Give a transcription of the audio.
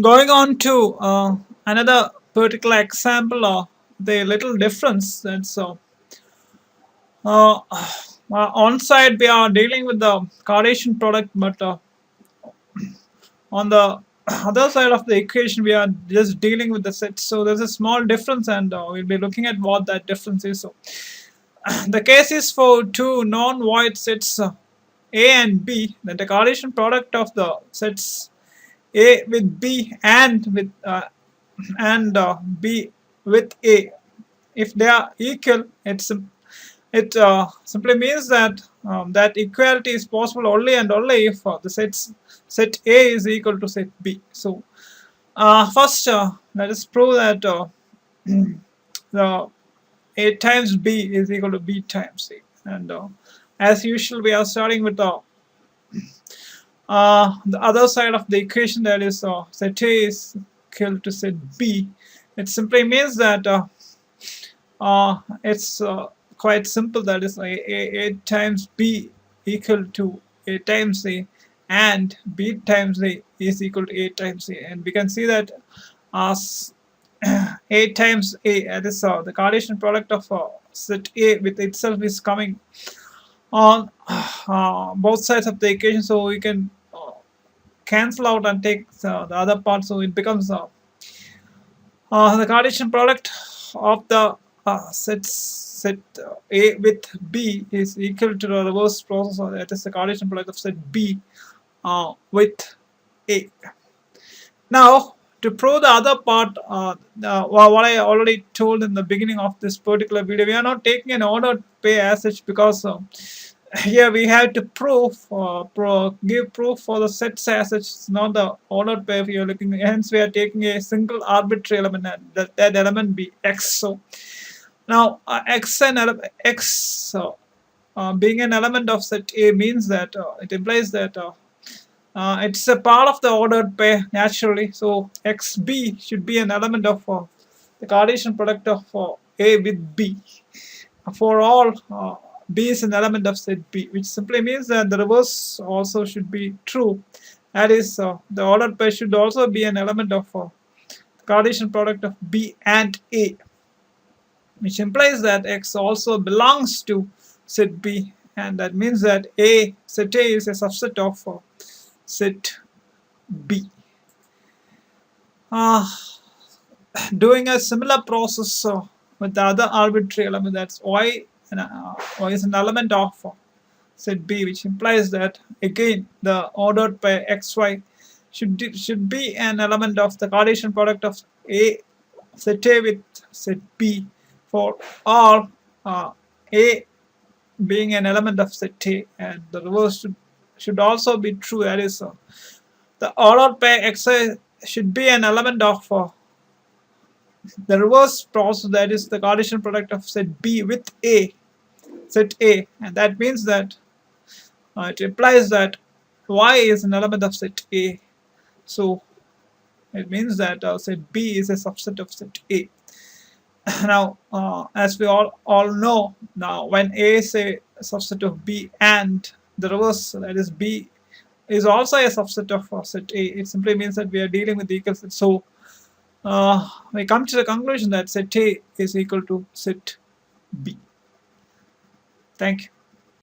Going on to another particular example of the little difference. That's uh, on side we are dealing with the Cartesian product, but on the other side of the equation we are just dealing with the sets. So there's a small difference, and we'll be looking at what that difference is. So the case is for two non-void sets A and B, that the Cartesian product of the sets A with B and B with A, if they are equal, it simply means that that equality is possible only and only if set A is equal to set B. So first, let us prove that the A times B is equal to B times A, and as usual, we are starting with the other side of the equation, that is set A is equal to set B. It simply means that it's quite simple. That is A times B equal to A times A, and B times A is equal to A times A. And we can see that as A times A, that is the Cartesian product of set A with itself is coming on both sides of the equation, so we can cancel out and take the other part, so it becomes the Cartesian product of the set A with B is equal to the reverse process, or that is the Cartesian product of set B with A. Now, to prove the other part, what I already told in the beginning of this particular video, we are not taking an ordered pair as such, because here we have to give proof for the sets as such. It's not the ordered pair we are looking at. Hence, we are taking a single arbitrary element, and that element be x. So now x being an element of set A means that it implies that it's a part of the ordered pair naturally. So xb should be an element of the Cartesian product of A with B. For all B is an element of set B, which simply means that the reverse also should be true. That is, the ordered pair should also be an element of the Cartesian product of B and A, which implies that x also belongs to set B, and that means that set A is a subset of set B. Doing a similar process with the other arbitrary element, that's y, and y is an element of set B, which implies that again the ordered pair xy should be an element of the Cartesian product of set A with set B, for all A being an element of set A, and the reverse should also be true. That is, the ordered pair xi should be an element of the reverse process, that is the Cartesian product of set B with set A, and that means that it implies that y is an element of set A. So it means that set B is a subset of set A. Now, as we all know, now when A is a subset of B and the reverse, that is B, is also a subset of set A, it simply means that we are dealing with equal sets. So we come to the conclusion that set A is equal to set B. Thank you.